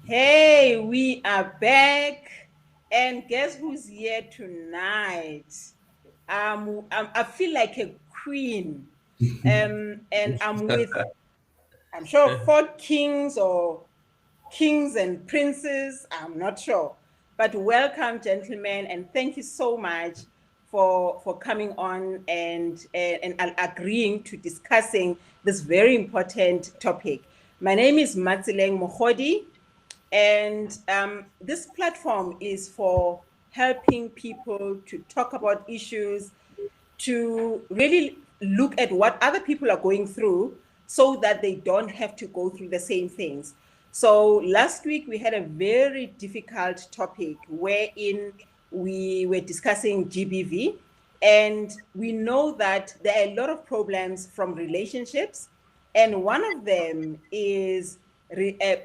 Hey, we are back, and guess who's here tonight? I feel like a queen, and I'm with, I'm sure, four kings or kings and princes. I'm not sure, but welcome, gentlemen, and thank you so much for coming on and agreeing to discussing this very important topic. My name is Matsileng Mohodi. And this platform is for helping people to talk about issues, to really look at what other people are going through so that they don't have to go through the same things. So last week we had a very difficult topic wherein we were discussing GBV, and we know that there are a lot of problems from relationships, and one of them is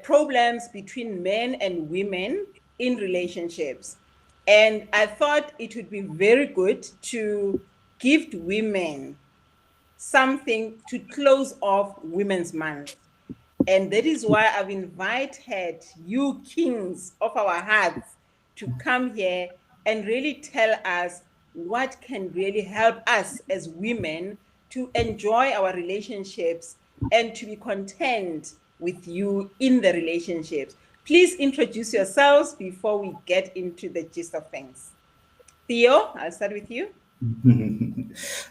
problems between men and women in relationships. And I thought it would be very good to give women something to close off Women's Month. And that is why I've invited you kings of our hearts to come here and really tell us what can really help us as women to enjoy our relationships and to be content with you in the relationships. Please introduce yourselves before we get into the gist of things. Theo, I'll start with you.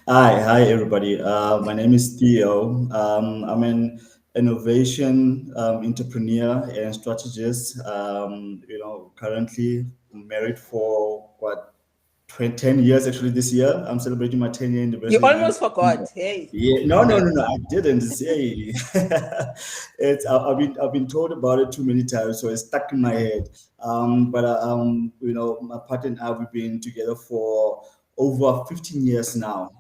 Hi, everybody. My name is Theo. I'm an innovation entrepreneur and strategist. Currently married for 10 years actually this year. I'm celebrating my 10-year You anniversary. almost forgot. Hey. Yeah, no, I didn't say. I've been told about it too many times, so it's stuck in my head. My partner and I, we've been together for over 15 years now.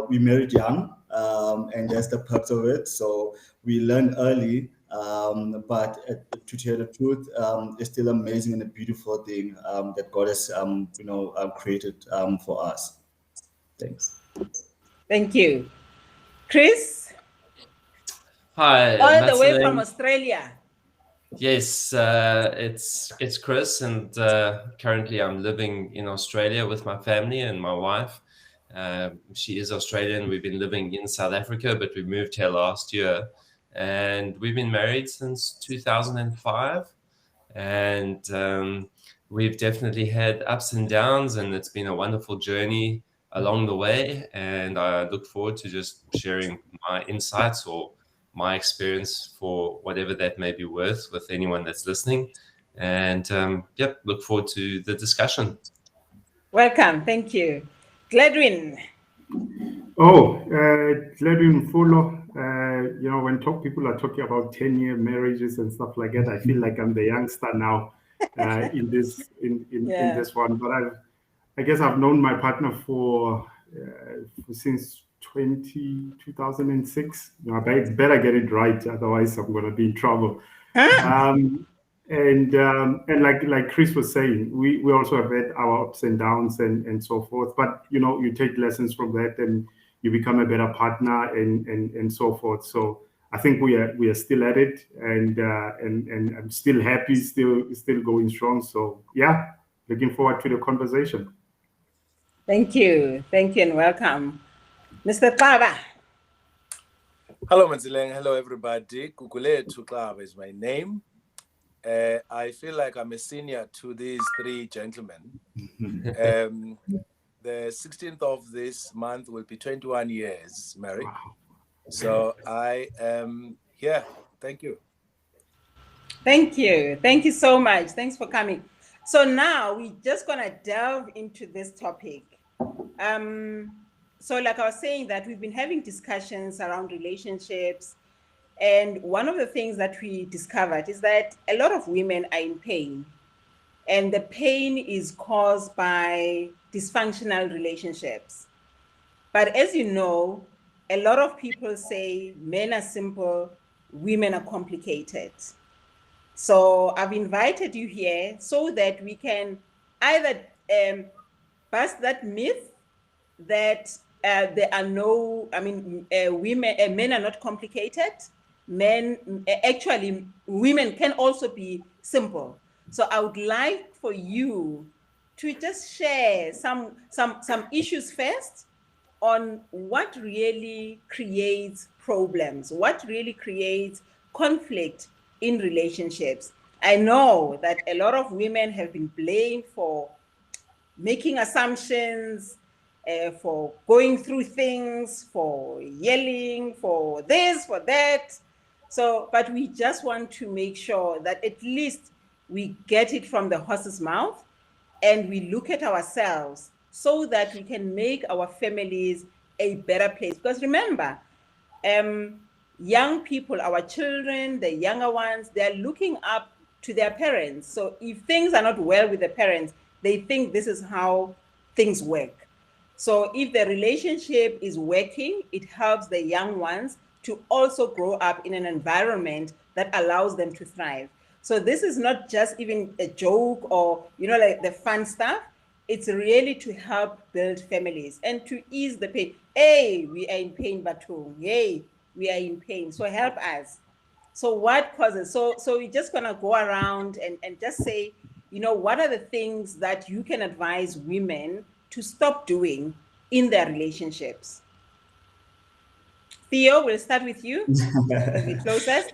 We married young, and that's the perks of it. So we learned early, to tell the truth, it's still amazing and a beautiful thing that God has, created for us. Thanks. Thank you. Chris, Hi, all the way from Matsuling. Australia. Yes, it's Chris, and currently I'm living in Australia with my family and my wife. She is Australian. We've been living in South Africa, but we moved here last year, and we've been married since 2005. And we've definitely had ups and downs, and it's been a wonderful journey along the way. And I look forward to just sharing my insights or my experience for whatever that may be worth with anyone that's listening. And look forward to the discussion. Welcome. Thank you. Gladwin. Gladwin Mfulo. When people are talking about 10-year marriages and stuff like that, I feel like I'm the youngster now in this one. But I guess I've known my partner for since 2006. I better get it right, otherwise I'm going to be in trouble. And like Chris was saying, we also have had our ups and downs and so forth. But you take lessons from that and you become a better partner and so forth. So I think we are still at it, and I'm still happy, still going strong. So yeah, looking forward to the conversation. Thank you, and welcome, Mr. Taba. Hello, Matsileng. Hello, everybody. Kukulethu Xaba is my name. I feel like I'm a senior to these three gentlemen. The 16th of this month will be 21 years married. Wow. So I am here. Thank you. Thank you so much. Thanks for coming. So now we're just gonna delve into this topic. So like I was saying, that we've been having discussions around relationships, and one of the things that we discovered is that a lot of women are in pain, and the pain is caused by dysfunctional relationships. But as you know, a lot of people say men are simple, women are complicated. So I've invited you here so that we can either bust that myth that there are no, men are not complicated, actually women can also be simple. So I would like for you to just share some issues first on what really creates problems, what really creates conflict in relationships. I know that a lot of women have been blamed for making assumptions, for going through things, for yelling, for this, for that. So, but we just want to make sure that at least we get it from the horse's mouth and we look at ourselves so that we can make our families a better place. Because remember, young people, our children, the younger ones, they're looking up to their parents. So if things are not well with the parents, they think this is how things work. So if the relationship is working, it helps the young ones to also grow up in an environment that allows them to thrive. So this is not just even a joke or, like the fun stuff. It's really to help build families and to ease the pain. Hey, we are in pain, Batung. Hey, we are in pain. So help us. So what causes? So we're just gonna go around and just say, what are the things that you can advise women to stop doing in their relationships? Theo, we'll start with you. The closest.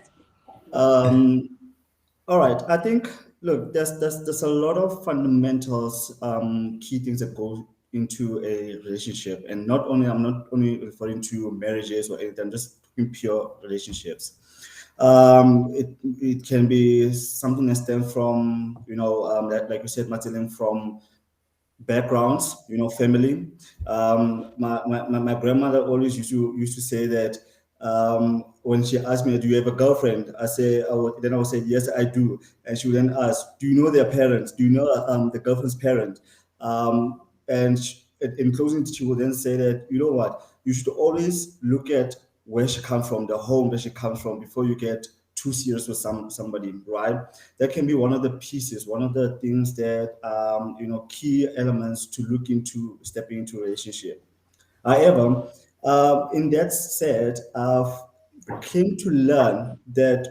All right. I think, look, there's a lot of fundamentals, key things that go into a relationship, and I'm not only referring to marriages or anything. I'm just talking pure relationships. It can be something that stems from, that, like you said, Martin, from backgrounds, family. My grandmother always used to say that, when she asked me, "Do you have a girlfriend?" Then I would say, "Yes, I do." And she would then ask, "Do you know their parents? Do you know the girlfriend's parent?" In closing, she would then say that, "You know what? You should always look at where she comes from, the home that she comes from, before you get too serious with somebody, right?" That can be one of the pieces, one of the things that, key elements to look into stepping into a relationship. However, in that said, I've came to learn that,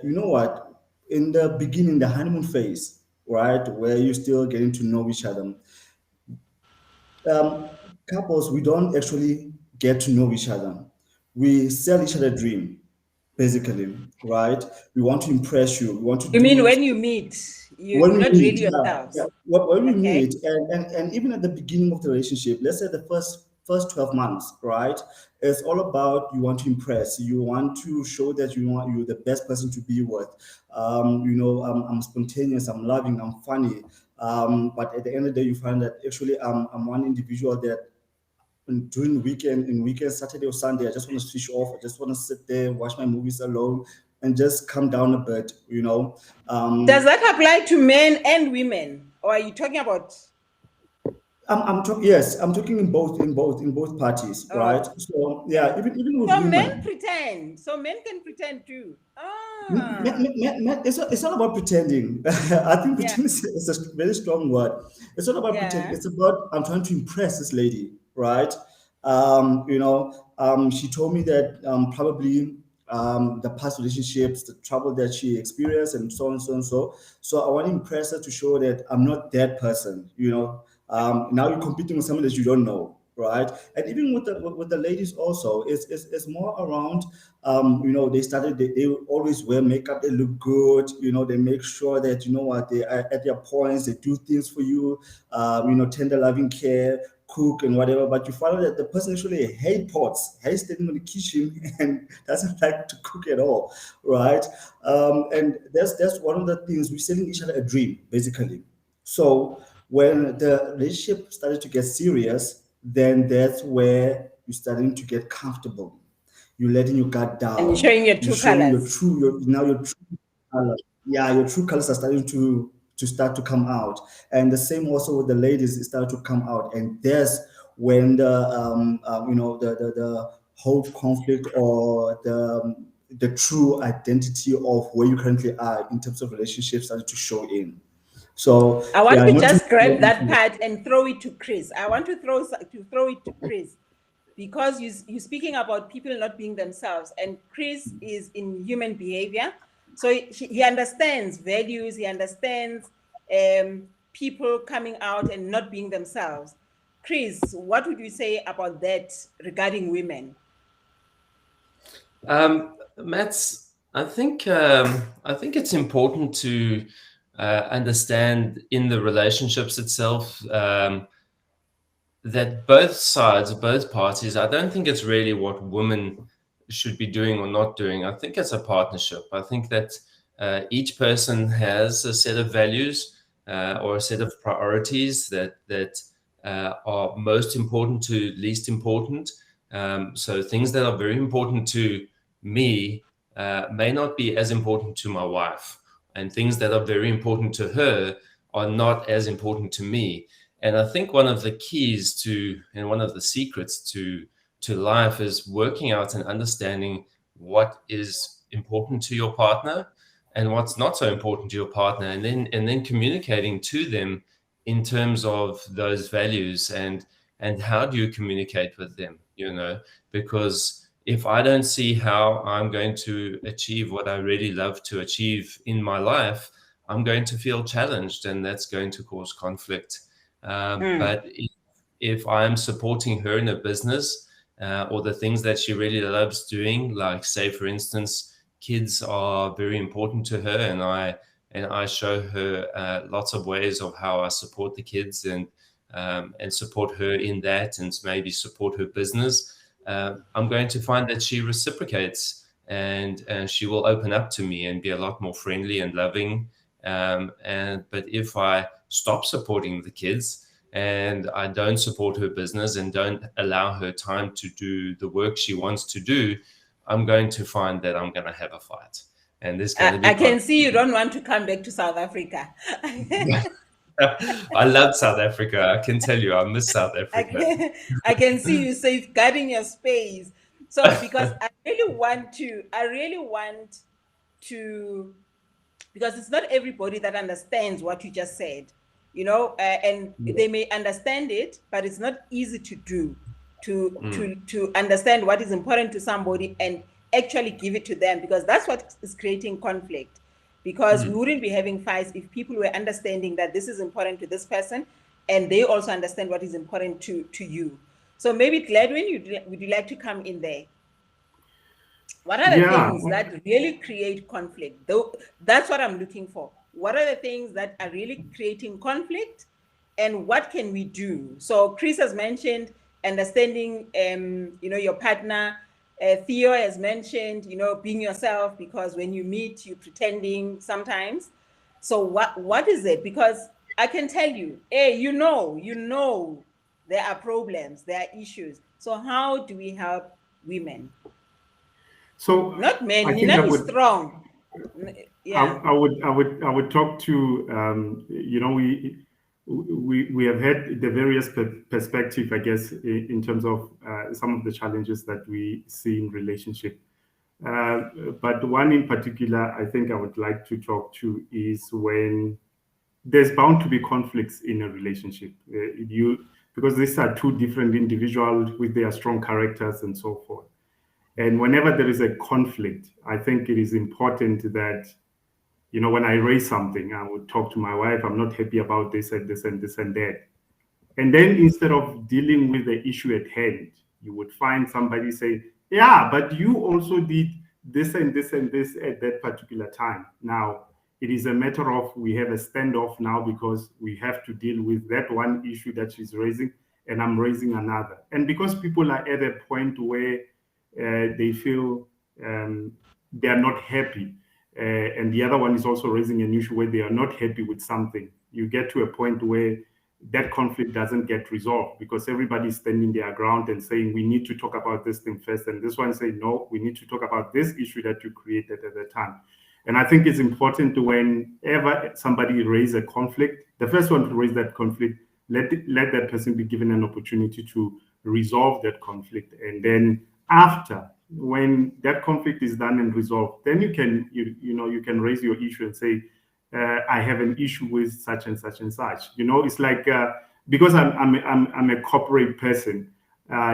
in the beginning, the honeymoon phase, right, where you're still getting to know each other, couples, we don't actually get to know each other. We sell each other a dream, basically, right? We want to impress you. We want to. You mean when you meet, you're not really yourselves? Yeah. When we meet, and even at the beginning of the relationship, let's say the first 12 months, right? It's all about, you want to impress. You want to show that you're the best person to be with. I'm spontaneous. I'm loving. I'm funny. But at the end of the day, you find that actually I'm one individual that, during the weekend, Saturday or Sunday, I just want to switch off. I just want to sit there, watch my movies alone, and just calm down a bit, Does that apply to men and women, or are you talking about? I'm talking in both parties, right? So yeah, even with women. Men pretend. So men can pretend too. It's not about pretending. I think pretend is a very strong word. It's not about pretending. It's about, I'm trying to impress this lady, right? She told me that probably the past relationships, the trouble that she experienced, and so on and so and so. So I want to impress her to show that I'm not that person. Now you're competing with someone that you don't know, right? And even with the ladies also, it's more around, they always wear makeup, they look good, they make sure that, they are at their points, they do things for you, tender loving care, cook and whatever, but you find that the person actually hates pots, hates standing in the kitchen, and doesn't like to cook at all, right? And that's one of the things, we're selling each other a dream, basically. So when the relationship started to get serious, then that's where you're starting to get comfortable. You're letting your guard down. And you're showing your true colors. Your true colors. Yeah, your true colors are starting to start to come out. And the same also with the ladies, it started to come out. And that's when the whole conflict, or the true identity of where you currently are in terms of relationships started to show in. So I want to just grab that part and throw it to Chris. I want to throw it to Chris, because you're speaking about people not being themselves, and Chris is in human behavior, so he understands values, he understands people coming out and not being themselves. Chris, what would you say about that regarding women? Mats, I think it's important to understand in the relationships itself that both sides, both parties, I don't think it's really what women should be doing or not doing. I think it's a partnership. I think that each person has a set of values or a set of priorities that are most important to least important. So things that are very important to me may not be as important to my wife, and things that are very important to her are not as important to me. And I think one of the keys to, and one of the secrets to life is working out and understanding what is important to your partner and what's not so important to your partner, and then communicating to them in terms of those values and how do you communicate with them, because if I don't see how I'm going to achieve what I really love to achieve in my life, I'm going to feel challenged, and that's going to cause conflict. But if I'm supporting her in a business or the things that she really loves doing, like say, for instance, kids are very important to her, and I show her lots of ways of how I support the kids and support her in that, and maybe support her business. I'm going to find that she reciprocates, and she will open up to me and be a lot more friendly and loving. But if I stop supporting the kids and I don't support her business and don't allow her time to do the work she wants to do, I'm going to find that I'm going to have a fight. And this going to be. I can see you don't want to come back to South Africa. I love South Africa. I can tell you, I miss South Africa. I can see you safeguarding your space. So because I really want to, because it's not everybody that understands what you just said, and they may understand it, but it's not easy to do, to understand what is important to somebody and actually give it to them, because that's what is creating conflict. Because we wouldn't be having fights if people were understanding that this is important to this person and they also understand what is important to you. So maybe Gladwin, would you like to come in there? What are the things that really create conflict? Though that's what I'm looking for. What are the things that are really creating conflict, and what can we do? So Chris has mentioned understanding, your partner. Theo has mentioned, being yourself, because when you meet, you're pretending sometimes. So what is it? Because I can tell you, there are problems, there are issues. So how do we help women? So not men, Nina is strong. Yeah. I would talk to, we have had the various perspective, I guess, in terms of some of the challenges that we see in relationship. But one in particular, I think I would like to talk to is when there's bound to be conflicts in a relationship. Because these are two different individuals with their strong characters and so forth. And whenever there is a conflict, I think it is important that, when I raise something, I would talk to my wife, I'm not happy about this and this and this and that. And then instead of dealing with the issue at hand, you would find somebody say, yeah, but you also did this and this and this at that particular time. Now, it is a matter of we have a standoff now because we have to deal with that one issue that she's raising and I'm raising another. And because people are at a point where they feel they are not happy, and the other one is also raising an issue where they are not happy with something, you get to a point where that conflict doesn't get resolved because everybody's standing their ground and saying, we need to talk about this thing first. And this one say, no, we need to talk about this issue that you created at the time. And I think it's important to, whenever somebody raises a conflict, the first one to raise that conflict, let that person be given an opportunity to resolve that conflict. And then after, when that conflict is done and resolved, then you can raise your issue and say, I have an issue with such and such and such. It's like because I'm a corporate person,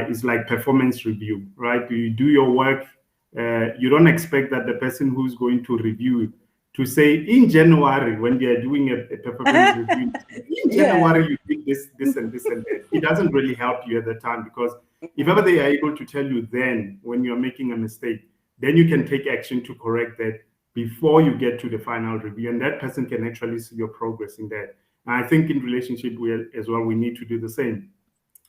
is like performance review, right? You do your work. You don't expect that the person who's going to review to say in January, when they are doing a performance review, in January you did this and this and that. It doesn't really help you at the time, because if ever they are able to tell you then when you're making a mistake, then you can take action to correct that before you get to the final review, and that person can actually see your progress in that. And I think in relationship as well, we need to do the same,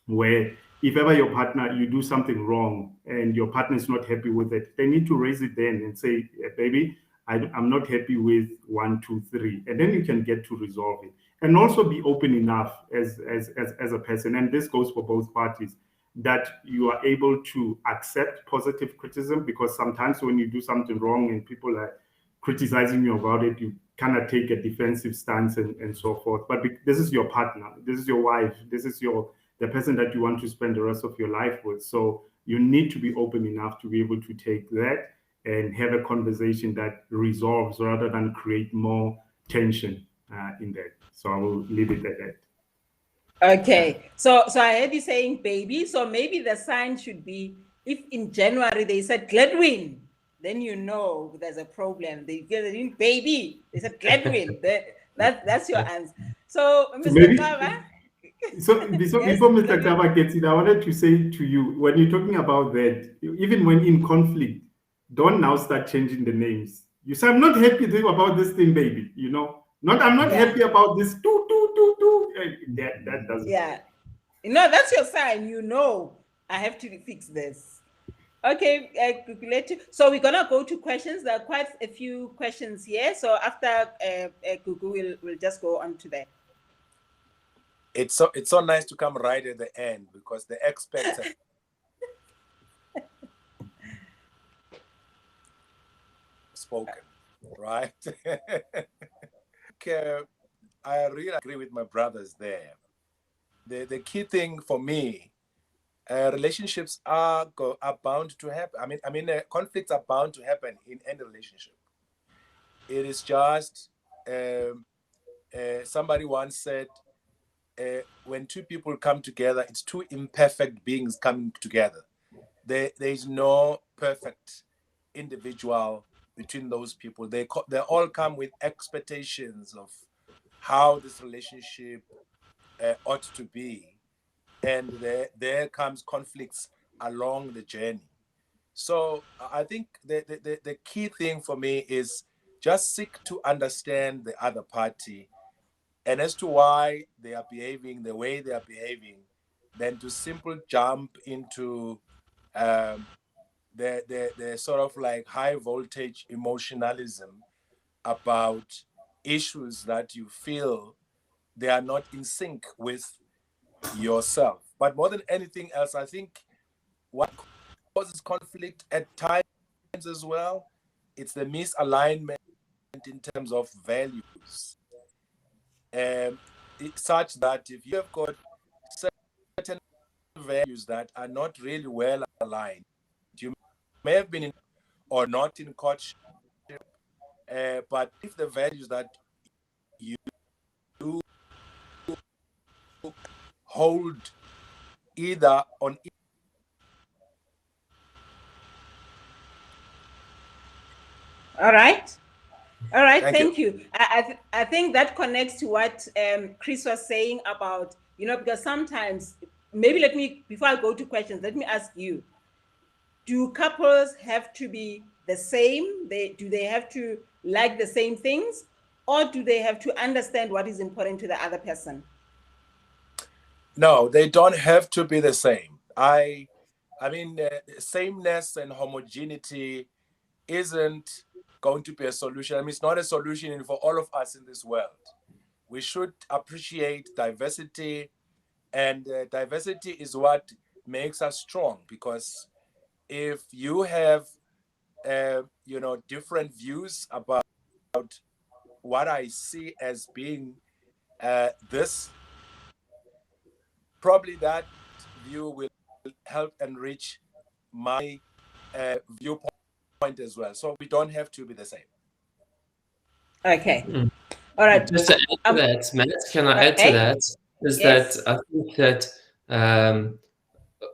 where if ever your partner, you do something wrong and your partner is not happy with it, they need to raise it then and say, baby, I'm not happy with 1, 2, 3, and then you can get to resolve it. And also be open enough as a person, and this goes for both parties, that you are able to accept positive criticism, because sometimes when you do something wrong and people are criticizing you about it, you kind of take a defensive stance and so forth. But this is your partner, this is your wife, this is the person that you want to spend the rest of your life with. So you need to be open enough to be able to take that and have a conversation that resolves rather than create more tension in that. So I will leave it at that. Okay. So I heard you saying baby. So maybe the sign should be, if in January they said Gladwin, then you know there's a problem. They get it in baby. They said Gladwin. That's your answer. So Mr. Kava. So before Mr. Kava gets it, I wanted to say to you, when you're talking about that, even when in conflict, don't now start changing the names. You say, I'm not happy about this thing, baby. You know, I'm not happy about this. That doesn't. Yeah. No, that's your sign. You know, I have to fix this. Okay, so we're gonna go to questions. There are quite a few questions here. So after Gugu, we'll just go on to that. It's so nice to come right at the end, because the experts are spoken, right? Okay, I really agree with my brothers there. The key thing for me, relationships are bound to happen. I mean, conflicts are bound to happen in any relationship. It is just somebody once said, when two people come together, it's two imperfect beings coming together. There is no perfect individual between those people. They all come with expectations of how this relationship ought to be, and there comes conflicts along the journey. So I think the key thing for me is just seek to understand the other party, and as to why they are behaving the way they are behaving, than to simply jump into the sort of like high voltage emotionalism about issues that you feel they are not in sync with yourself. But more than anything else, I think what causes conflict at times as well, it's the misalignment in terms of values. It's such that if you have got certain values that are not really well aligned, you may have been in or not in courtship, but if the values that you hold either on. All right. Thank you. I think that connects to what Chris was saying about, because sometimes, maybe before I go to questions, let me ask you, do couples have to be the same? Do they have to like the same things, or do they have to understand what is important to the other person? No, they don't have to be the same. I mean, sameness and homogeneity isn't going to be a solution. I mean, it's not a solution for all of us in this world. We should appreciate diversity, and diversity is what makes us strong, because if you have different views about what I see as being this, probably that view will help enrich my viewpoint as well. So we don't have to be the same. Okay. All right. Just to add to that, Matt, can I add to that? Is yes. that I think that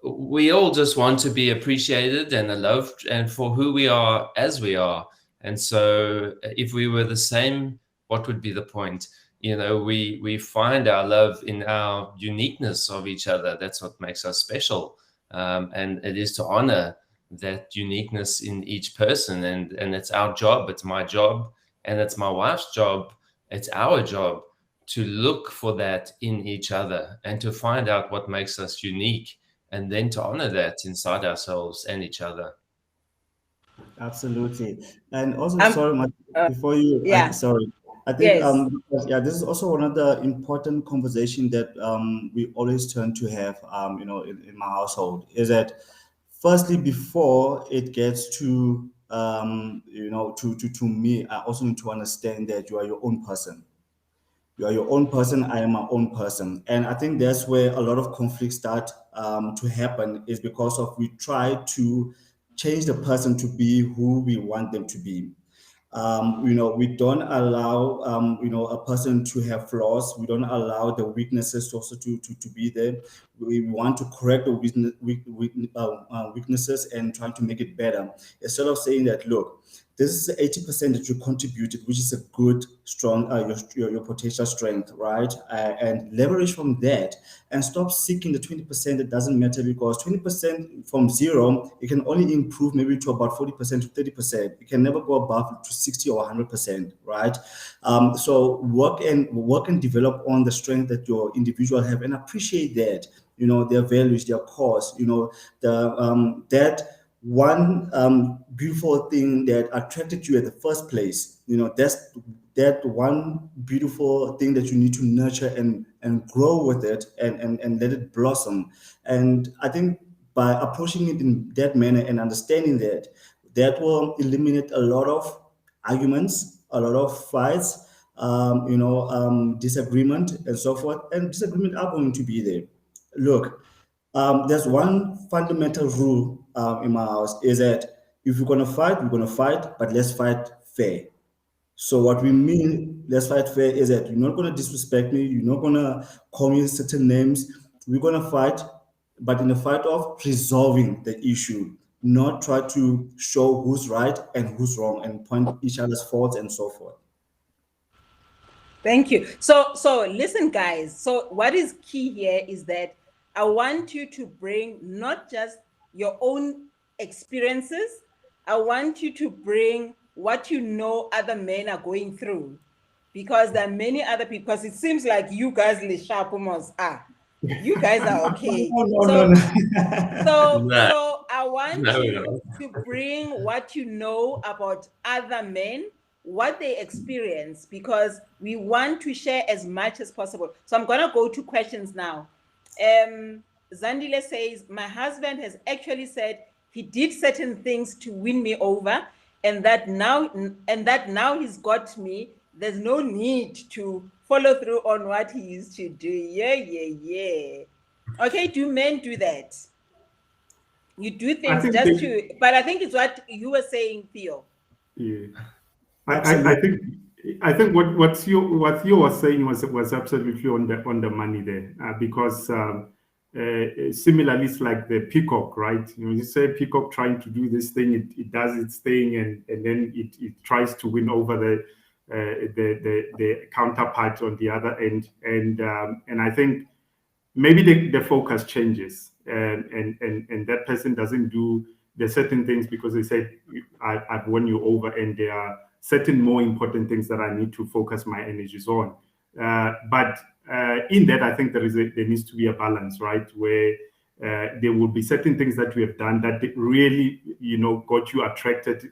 we all just want to be appreciated and loved and for who we are as we are. And so if we were the same, what would be the point? You know, we find our love in our uniqueness of each other. That's what makes us special. And it is to honor that uniqueness in each person. And it's our job. It's my job. And it's my wife's job. It's our job to look for that in each other and to find out what makes us unique, and then to honor that inside ourselves and each other. Absolutely. And also, sorry, before you, yeah. sorry. I think, Yes. yeah, this is also one of the important conversation that we always turn to have, you know, in my household, is that firstly, before it gets to, you know, to me, I also need to understand that you are your own person. You are your own person. I am my own person. And I think that's where a lot of conflicts start to happen, is because of we try to change the person to be who we want them to be. You know, we don't allow, you know, a person to have flaws. We don't allow the weaknesses also to be there. We want to correct the weaknesses and trying to make it better. Instead of saying that, look, this is 80% that you contributed, which is a good, strong, your potential strength, right? And leverage from that and stop seeking the 20% that doesn't matter, because 20% from zero, it can only improve maybe to about 40% to 30%. It can never go above to 60 or 100%, right? So work and develop on the strength that your individual have and appreciate that, you know, their values, their cause, you know, that one beautiful thing that attracted you at the first place, you know, that's that one beautiful thing that you need to nurture and grow with it and let it blossom. And I think by approaching it in that manner and understanding that will eliminate a lot of arguments, a lot of fights, you know, disagreement and so forth. And disagreement are going to be there. Look, there's one fundamental rule in my house, is that if we're going to fight, we're going to fight, but let's fight fair. So what we mean, let's fight fair, is that you're not going to disrespect me. You're not going to call me certain names. We're going to fight, but in the fight of resolving the issue, not try to show who's right and who's wrong and point each other's faults and so forth. Thank you. So listen, guys. So what is key here is that I want you to bring not just your own experiences. I want you to bring what you know other men are going through, because there are many other people. Because it seems like you guys, Lishapumos, you guys are okay. So I want you to bring what you know about other men, what they experience, because we want to share as much as possible. So I'm gonna go to questions now. Zandile says, my husband has actually said he did certain things to win me over, and that now he's got me. There's no need to follow through on what he used to do. Yeah. Okay, do men do that? You do things just to, but I think it's what you were saying, Theo. Yeah, I think what Theo was saying was absolutely on the money there, because similarly, it's like the peacock, right? You know, you say peacock trying to do this thing, it does its thing, and then it tries to win over the counterpart on the other end, and I think maybe the focus changes, and that person doesn't do the certain things because they said I've won you over, and there are certain more important things that I need to focus my energies on. But in that, I think there needs to be a balance, right? Where there will be certain things that we have done that really, you know, got you attracted,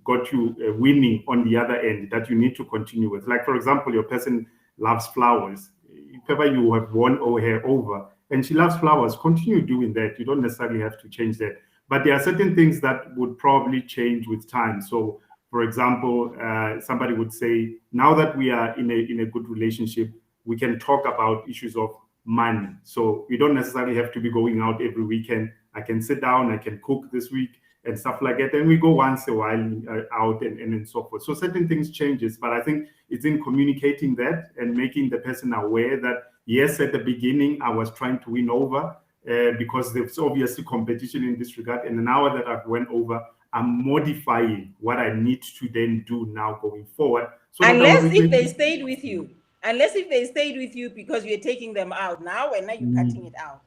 got you winning on the other end, that you need to continue with. Like, for example, your person loves flowers. If ever you have won her over and she loves flowers, continue doing that. You don't necessarily have to change that. But there are certain things that would probably change with time. So, for example, somebody would say, now that we are in a good relationship, we can talk about issues of money. So you don't necessarily have to be going out every weekend. I can sit down, I can cook this week and stuff like that. And we go once a while out and so forth. So certain things changes, but I think it's in communicating that and making the person aware that, yes, at the beginning, I was trying to win over, because there's obviously competition in this regard. And now that I've went over, I'm modifying what I need to then do now going forward. So unless if they stayed with you. Unless if they stayed with you because you're taking them out now and now you're cutting it out.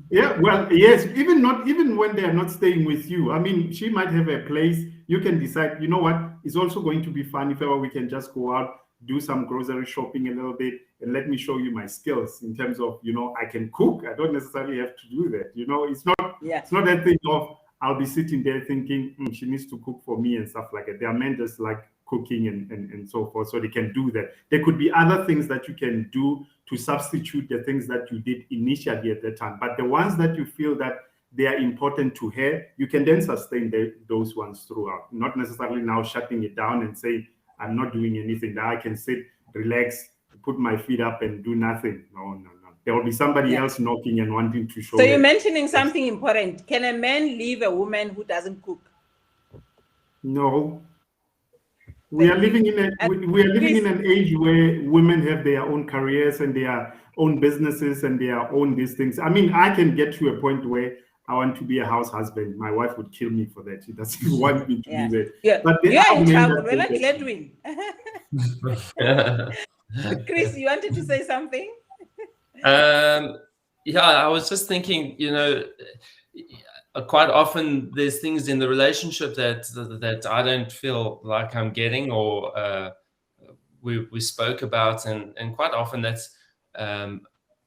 Yeah, well, yes, even when they're not staying with you. I mean, she might have a place. You can decide, you know what, it's also going to be fun if ever we can just go out, do some grocery shopping a little bit, and let me show you my skills in terms of, you know, I can cook. I don't necessarily have to do that. You know, it's not that thing of I'll be sitting there thinking she needs to cook for me and stuff like that. There are men just like cooking and so forth, so they can do that. There could be other things that you can do to substitute the things that you did initially at that time. But the ones that you feel that they are important to her, you can then sustain those ones throughout. Not necessarily now shutting it down and saying, I'm not doing anything. Now I can sit, relax, put my feet up and do nothing. No. There will be somebody else knocking and wanting to show. So you're mentioning something important. Can a man leave a woman who doesn't cook? No. We are living in an age where women have their own careers and their own businesses and their own these things. I mean, I can get to a point where I want to be a house husband. My wife would kill me for that. She doesn't want me to do that. Yeah. But you're in trouble. We're like Gledwin. Chris, you wanted to say something? Yeah, I was just thinking, you know, quite often there's things in the relationship that I don't feel like I'm getting, or we spoke about, and quite often that's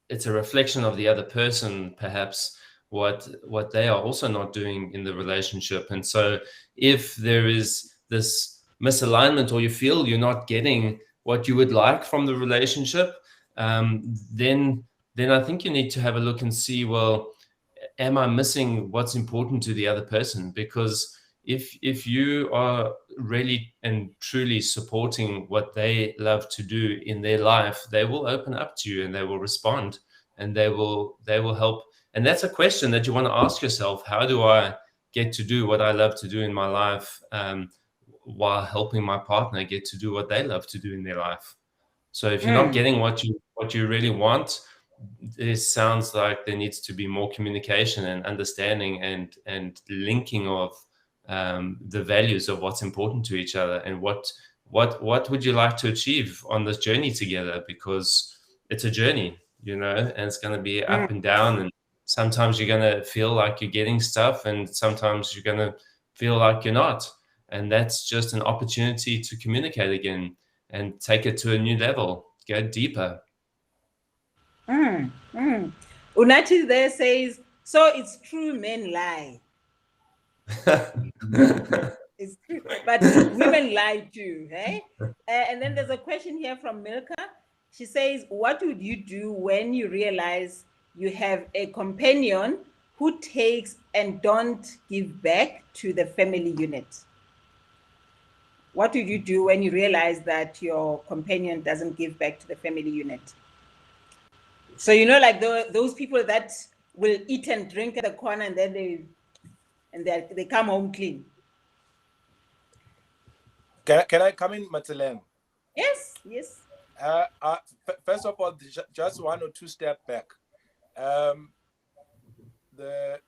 it's a reflection of the other person, perhaps what they are also not doing in the relationship. And so if there is this misalignment, or you feel you're not getting what you would like from the relationship, then I think you need to have a look and see, well, am I missing what's important to the other person? Because if you are really and truly supporting what they love to do in their life, they will open up to you and they will respond and they will help. And that's a question that you want to ask yourself. How do I get to do what I love to do in my life while helping my partner get to do what they love to do in their life? So if you're not getting what you really want, it sounds like there needs to be more communication and understanding and linking of the values of what's important to each other, and what would you like to achieve on this journey together, because it's a journey, you know, and it's going to be up and down, and sometimes you're going to feel like you're getting stuff and sometimes you're going to feel like you're not, and that's just an opportunity to communicate again and take it to a new level, go deeper. Unachi there says, so it's true men lie. It's true, but women lie too, eh? And then there's a question here from Milka. She says, what would you do when you realize you have a companion who takes and don't give back to the family unit? What would you do when you realize that your companion doesn't give back to the family unit? So, you know, like those people that will eat and drink at the corner and then they come home clean. Can I come in, Matsileng? Yes. First of all, just 1 or 2 steps back. The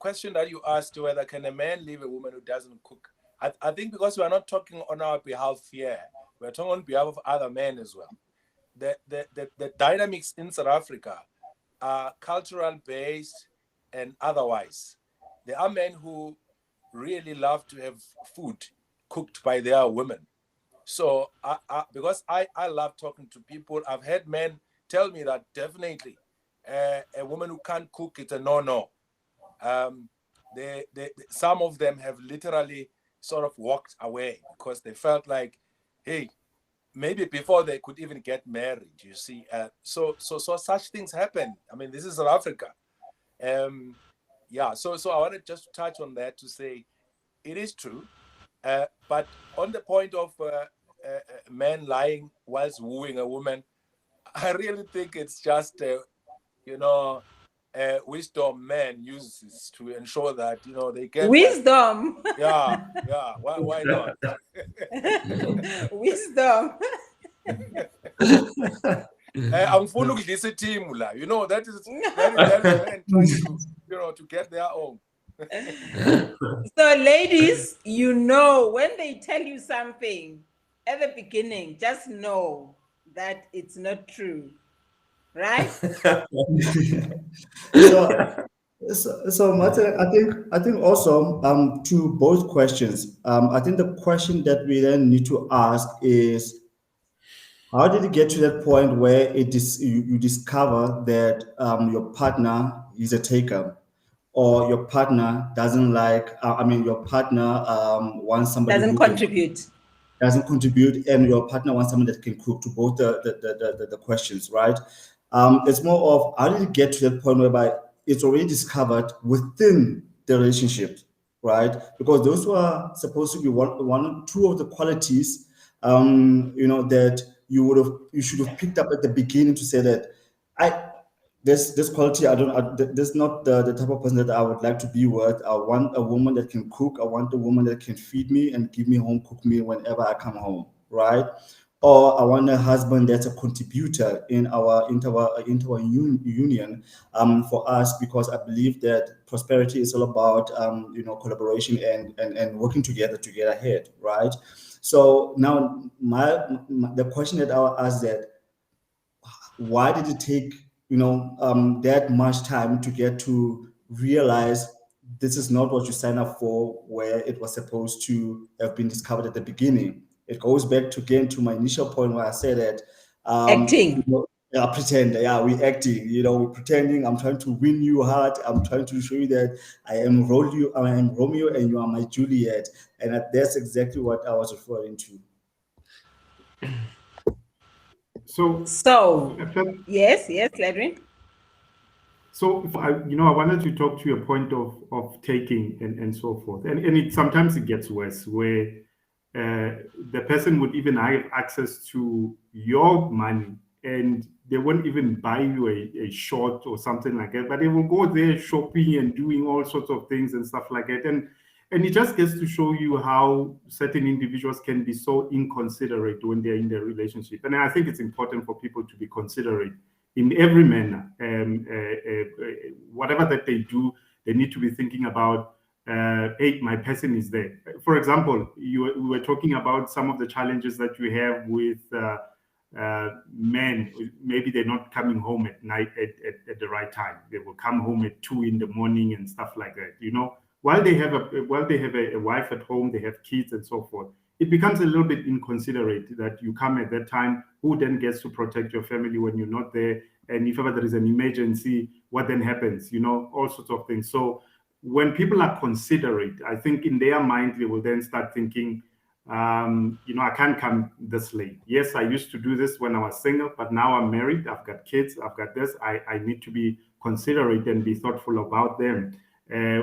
question that you asked, whether can a man leave a woman who doesn't cook? I think because we are not talking on our behalf here, we're talking on behalf of other men as well. The dynamics in South Africa are cultural based and otherwise. There are men who really love to have food cooked by their women. So because I love talking to people, I've had men tell me that definitely a woman who can't cook, it's a no-no. Some of them have literally sort of walked away because they felt like, hey, maybe before they could even get married, you see. So such things happen. I mean, this is South Africa. So I wanted just to touch on that to say it is true. But on the point of a man lying whilst wooing a woman, I really think it's just, wisdom man uses to ensure that, they get... Wisdom! Yeah. Why not? Wisdom. Angifuni ukudlisa team la. You know, that is men trying to, you know, to get their own. So ladies, you know, when they tell you something at the beginning, just know that it's not true, right? So Martin, I think also to both questions, I think the question that we then need to ask is, how did you get to that point where you discover that your partner is a taker, or your partner doesn't like? Your partner wants somebody Doesn't who contribute. doesn't contribute, and your partner wants someone that can cook. To both the questions, right? It's more of, how did you get to that point whereby it's already discovered within the relationship, right? Because those who are supposed to be one, two of the qualities, that you should have picked up at the beginning to say that this quality, this is not the type of person that I would like to be with. I want a woman that can cook. I want a woman that can feed me and give me home, cook me whenever I come home, right? Or I want a husband that's a contributor in our union for us, because I believe that prosperity is all about collaboration and working together to get ahead, right? So now the question that I will ask that, why did it take that much time to get to realize this is not what you signed up for, where it was supposed to have been discovered at the beginning? It goes back to my initial point where I said that Acting. Pretend, we're acting, we're pretending. I'm trying to win you heart. I'm trying to show you that I am Romeo and you are my Juliet, and that's exactly what I was referring to. So yes, Ledwin. So I wanted to talk to your point of taking and so forth, and sometimes it gets worse, where the person would even have access to your money and they won't even buy you a short or something like that, but they will go there shopping and doing all sorts of things and stuff like that. And it just gets to show you how certain individuals can be so inconsiderate when they're in their relationship. And I think it's important for people to be considerate in every manner. Whatever that they do, they need to be thinking about, hey, my person is there. For example, we were talking about some of the challenges that you have with men. Maybe they're not coming home at night at the right time. They will come home at 2 a.m. and stuff like that. While they have a wife at home, they have kids and so forth. It becomes a little bit inconsiderate that you come at that time. Who then gets to protect your family when you're not there? And if ever there is an emergency, what then happens? All sorts of things. So when people are considerate, I think in their mind, they will then start thinking, I can't come this late. Yes, I used to do this when I was single, but now I'm married. I've got kids. I've got this. I need to be considerate and be thoughtful about them.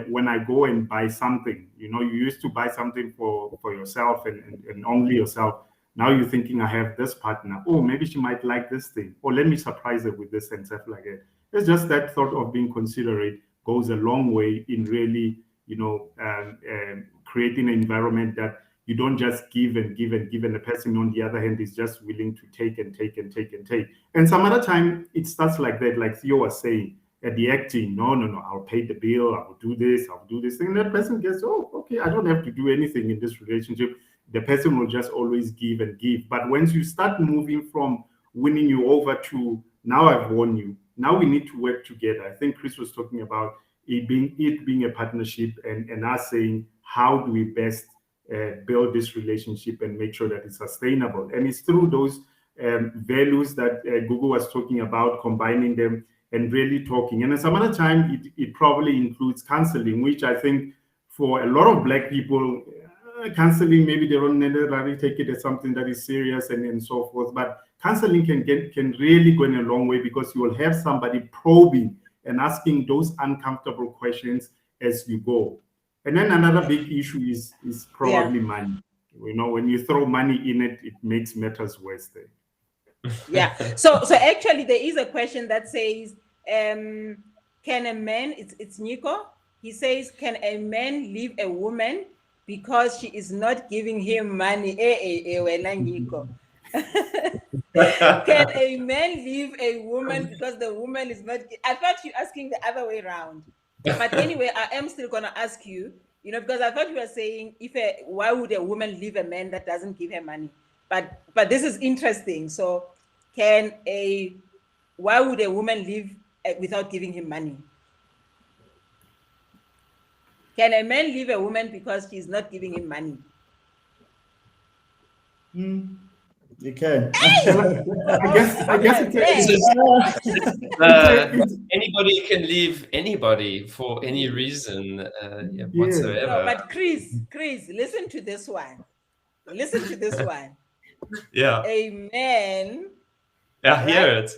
When I go and buy something, you used to buy something for yourself and only yourself. Now you're thinking, I have this partner. Oh, maybe she might like this thing. Or let me surprise her with this and stuff like that. It's just that thought of being considerate goes a long way in really, creating an environment that you don't just give and give and give, and the person on the other hand is just willing to take and take and take and take. And some other time it starts like that, like Theo was saying. At the acting, no, I'll pay the bill, I'll do this, and that person gets, oh, okay, I don't have to do anything in this relationship. The person will just always give and give. But once you start moving from winning you over to, now I've won you, now we need to work together. I think Chris was talking about it being a partnership, and us saying, how do we best build this relationship and make sure that it's sustainable? And it's through those values that Google was talking about, combining them and really talking. And at some other time, it probably includes counseling, which I think for a lot of Black people, counseling, maybe they don't necessarily take it as something that is serious and so forth. But counseling can really go in a long way, because you will have somebody probing and asking those uncomfortable questions as you go. And then another big issue is probably money. When you throw money in it, it makes matters worse there. Yeah. So actually there is a question that says, can a man, it's Nico, he says, can a man leave a woman because she is not giving him money? Nico. Can a man leave a woman because the woman is not? I thought you were asking the other way around. But anyway, I am still gonna ask you, because I thought you were saying why would a woman leave a man that doesn't give her money? But this is interesting. So why would a woman leave without giving him money? Can a man leave a woman because she's not giving him money? You can. I guess Anybody can leave anybody for any reason whatsoever. No, but Chris, listen to this one. Yeah. A man. I hear it.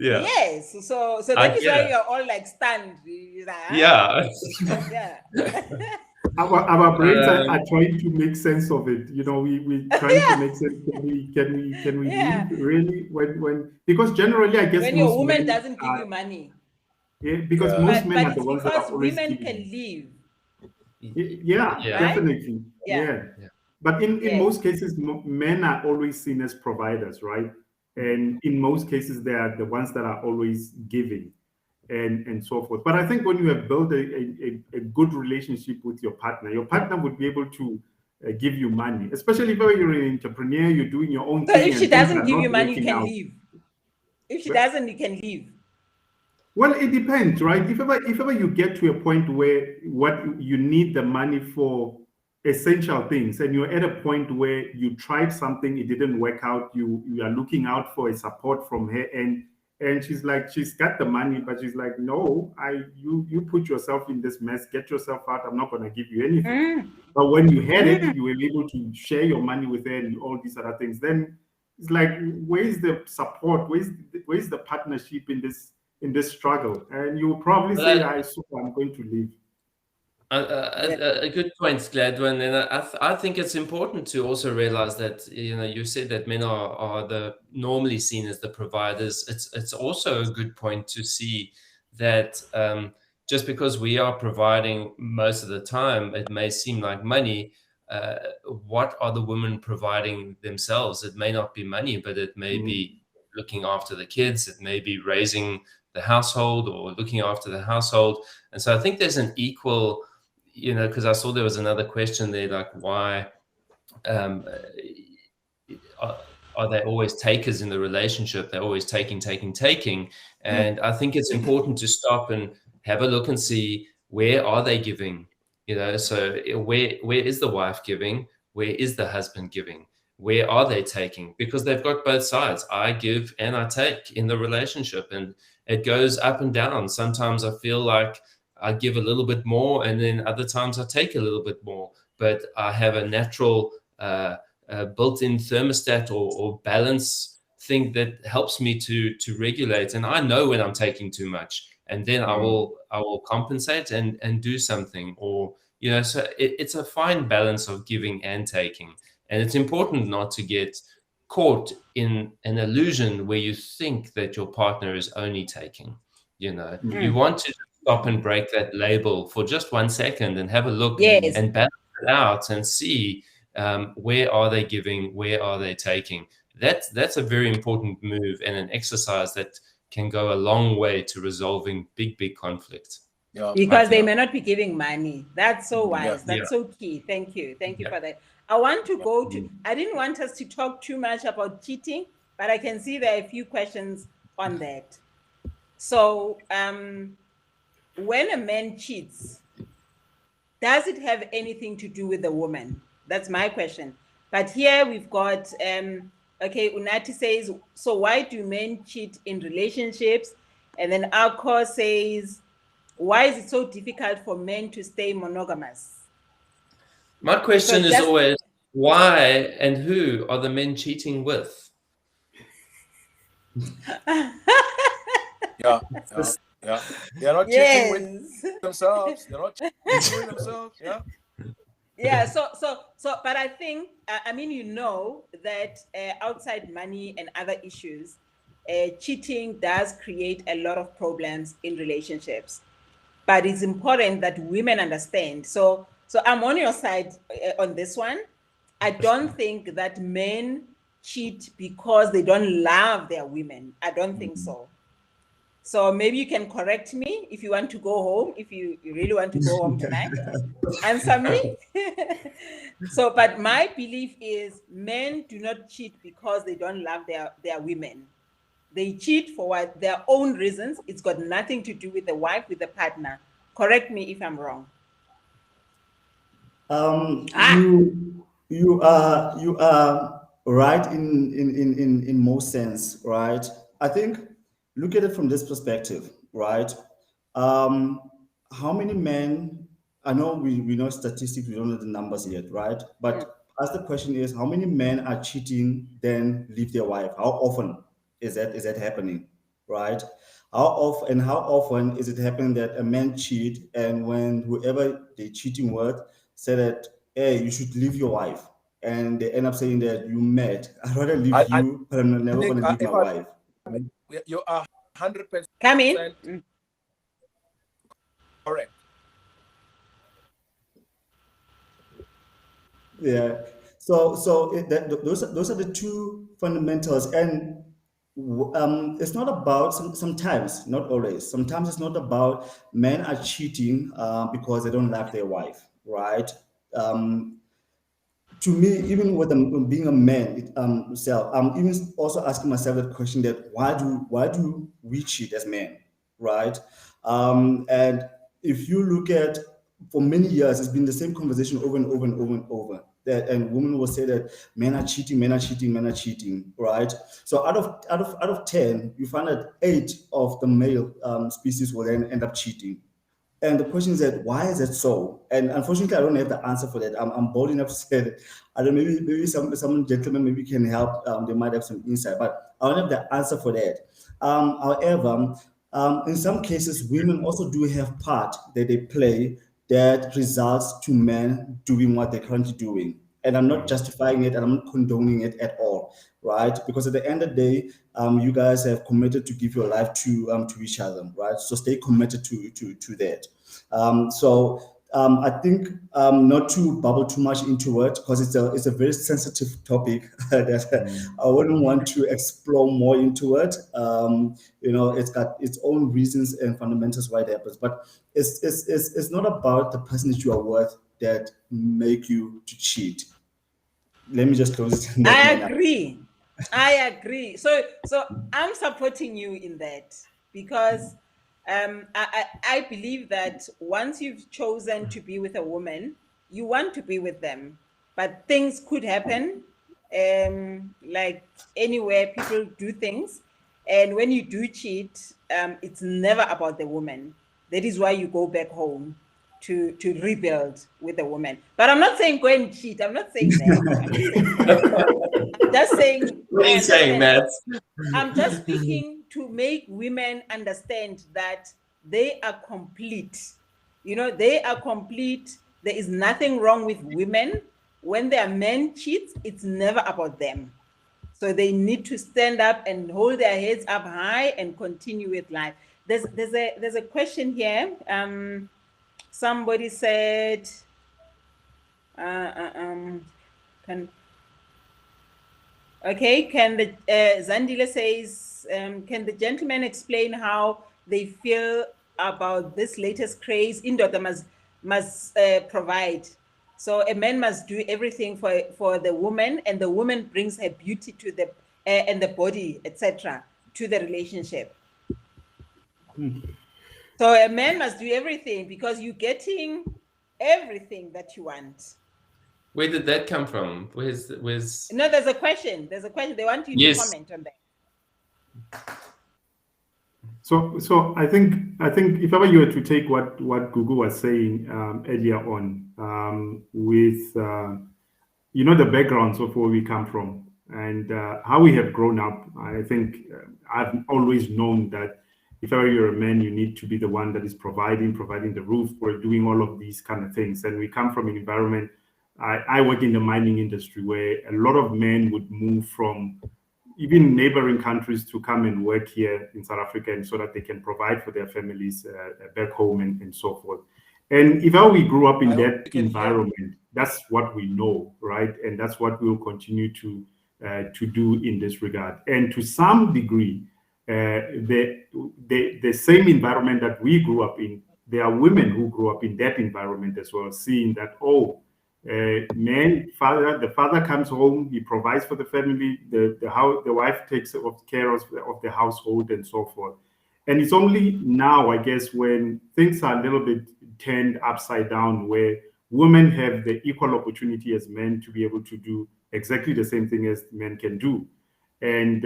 Yeah. Yes. So that is why you're all like stunned. Yeah. Yeah. Our brains are trying to make sense of it. We trying to make sense. Can we leave really when because generally I guess when your woman doesn't give you money. Yeah, because most men are the ones that are always women giving. can leave. Yeah, definitely. Yeah. But in most cases, men are always seen as providers, right? And in most cases, they are the ones that are always giving and so forth. But I think when you have built a good relationship with your partner would be able to give you money, especially if you're an entrepreneur, you're doing your own so thing. So if she doesn't give you money, you can out. leave. If she doesn't, you can leave. Well, it depends, right? If ever you get to a point where what you need the money for essential things, and you're at a point where you tried something, it didn't work out, you are looking out for a support from her, and she's got the money, but she's like, no, you put yourself in this mess, get yourself out, I'm not going to give you anything. But when you had it, you were able to share your money with her and all these other things. Then it's like, where's the support? Where's the partnership in this struggle? And you will probably say, I'm going to leave. A good point, Gladwin. And I think it's important to also realize that, you said that men are normally seen as the providers. It's also a good point to see that just because we are providing most of the time, it may seem like money. What are the women providing themselves? It may not be money, but it may be looking after the kids. It may be raising the household or looking after the household. And so I think there's an equal, because I saw there was another question there, like why are they always takers in the relationship? They're always taking. And I think it's important to stop and have a look and see, where are they giving? So where is the wife giving? Where is the husband giving? Where are they taking? Because they've got both sides. I give and I take in the relationship, and it goes up and down. Sometimes I feel like I give a little bit more, and then other times I take a little bit more. But I have a natural built-in thermostat or balance thing that helps me to regulate. And I know when I'm taking too much, and then I will compensate and do something. Or so it's a fine balance of giving and taking. And it's important not to get caught in an illusion where you think that your partner is only taking. You want to stop and break that label for just 1 second and have a look and balance it out and see where are they giving, where are they taking. That's a very important move and an exercise that can go a long way to resolving big conflict. Yeah, because they may not be giving money. That's so wise. Yeah. That's so key. Thank you for that. I want to go to, I didn't want us to talk too much about cheating, but I can see there are a few questions on that. So when a man cheats, does it have anything to do with the woman? That's my question. But here we've got, Unati says, so why do men cheat in relationships? And then Arco says, why is it so difficult for men to stay monogamous? My question is always, why and who are the men cheating with? Yeah. They're not cheating with themselves. They're not cheating with themselves. Yeah. Yeah. So, but I think, that outside money and other issues, cheating does create a lot of problems in relationships. But it's important that women understand. So I'm on your side on this one. I don't think that men cheat because they don't love their women. I don't think so. So maybe you can correct me if you want to go home, if you really want to go home tonight. Answer me. So, but my belief is men do not cheat because they don't love their women. They cheat for what their own reasons. It's got nothing to do with the wife, with the partner. Correct me if I'm wrong. You are right in most sense, right? I think look at it from this perspective, right? How many men? I know we know statistics, we don't know the numbers yet, right? But as the question is, how many men are cheating then leave their wife? How often is that happening, right? How often is it happening that a man cheat and when whoever they're cheating with say that, hey, you should leave your wife, and they end up saying that you mad. I'd rather leave you, but I'm never going to leave my wife. You are 100% Come in. correct. Yeah. So those are the two fundamentals, and it's not about sometimes, not always. Sometimes it's not about men are cheating because they don't love their wife, right? To me, even with being a man itself, I'm even also asking myself that question: that why do we cheat as men, right? And if you look at, for many years, it's been the same conversation over and over and over and over. That, and women will say that men are cheating, men are cheating, men are cheating, right? So out of 10, you find that 8 of the male species will then end up cheating. And the question is that why is that so? And unfortunately, I don't have the answer for that. I'm bold enough to say that. I don't. Maybe some gentlemen maybe can help. They might have some insight, but I don't have the answer for that. However, in some cases, women also do have part that they play that results to men doing what they're currently doing. And I'm not justifying it and I'm not condoning it at all, right? Because at the end of the day, you guys have committed to give your life to each other, right? So stay committed to that. I think not to bubble too much into it because it's a very sensitive topic that I wouldn't want to explore more into it. It's got its own reasons and fundamentals why it happens, but it's not about the person that you are with that make you to cheat. Let me just close it. I agree. So I'm supporting you in that because I believe that once you've chosen to be with a woman, you want to be with them, but things could happen. Like anywhere, people do things, and when you do cheat, it's never about the woman. That is why you go back home to rebuild with a woman. But I'm not saying go and cheat. I'm not saying that. I'm just saying. What are you saying, Matt? I'm just speaking to make women understand that they are complete. They are complete. There is nothing wrong with women. When their men cheat, it's never about them. So they need to stand up and hold their heads up high and continue with life. There's a question here. Somebody said, Zandile says, can the gentleman explain how they feel about this latest craze? Indoda must provide. So a man must do everything for the woman, and the woman brings her beauty to the and the body, etc., to the relationship. So a man must do everything because you're getting everything that you want. Where did that come from? Where's No, there's a question. They want you to comment on that. So I think if ever you were to take what Gugu was saying earlier on with the backgrounds of where we come from and how we have grown up, I think I've always known that if ever you're a man, you need to be the one that is providing the roof or doing all of these kind of things. And we come from an environment. I work in the mining industry where a lot of men would move from even neighboring countries to come and work here in South Africa, and so that they can provide for their families back home and so forth. And if we grew up in that environment, that's what we know, right? And that's what we'll continue to to do in this regard. And to some degree, the same environment that we grew up in, there are women who grew up in that environment as well, seeing that, the father comes home, he provides for the family, the wife takes care of the household and so forth. And it's only now, I guess, when things are a little bit turned upside down, where women have the equal opportunity as men to be able to do exactly the same thing as men can do. And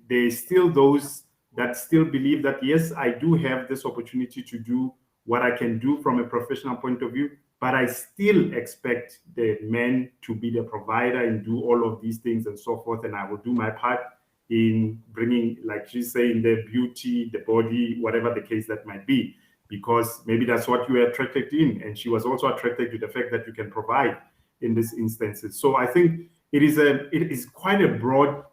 there's still those that still believe that, yes, I do have this opportunity to do what I can do from a professional point of view, but I still expect the men to be the provider and do all of these things and so forth. And I will do my part in bringing, like she's saying, the beauty, the body, whatever the case that might be, because maybe that's what you were attracted in. And she was also attracted to the fact that you can provide in these instances. So I think it is quite a broad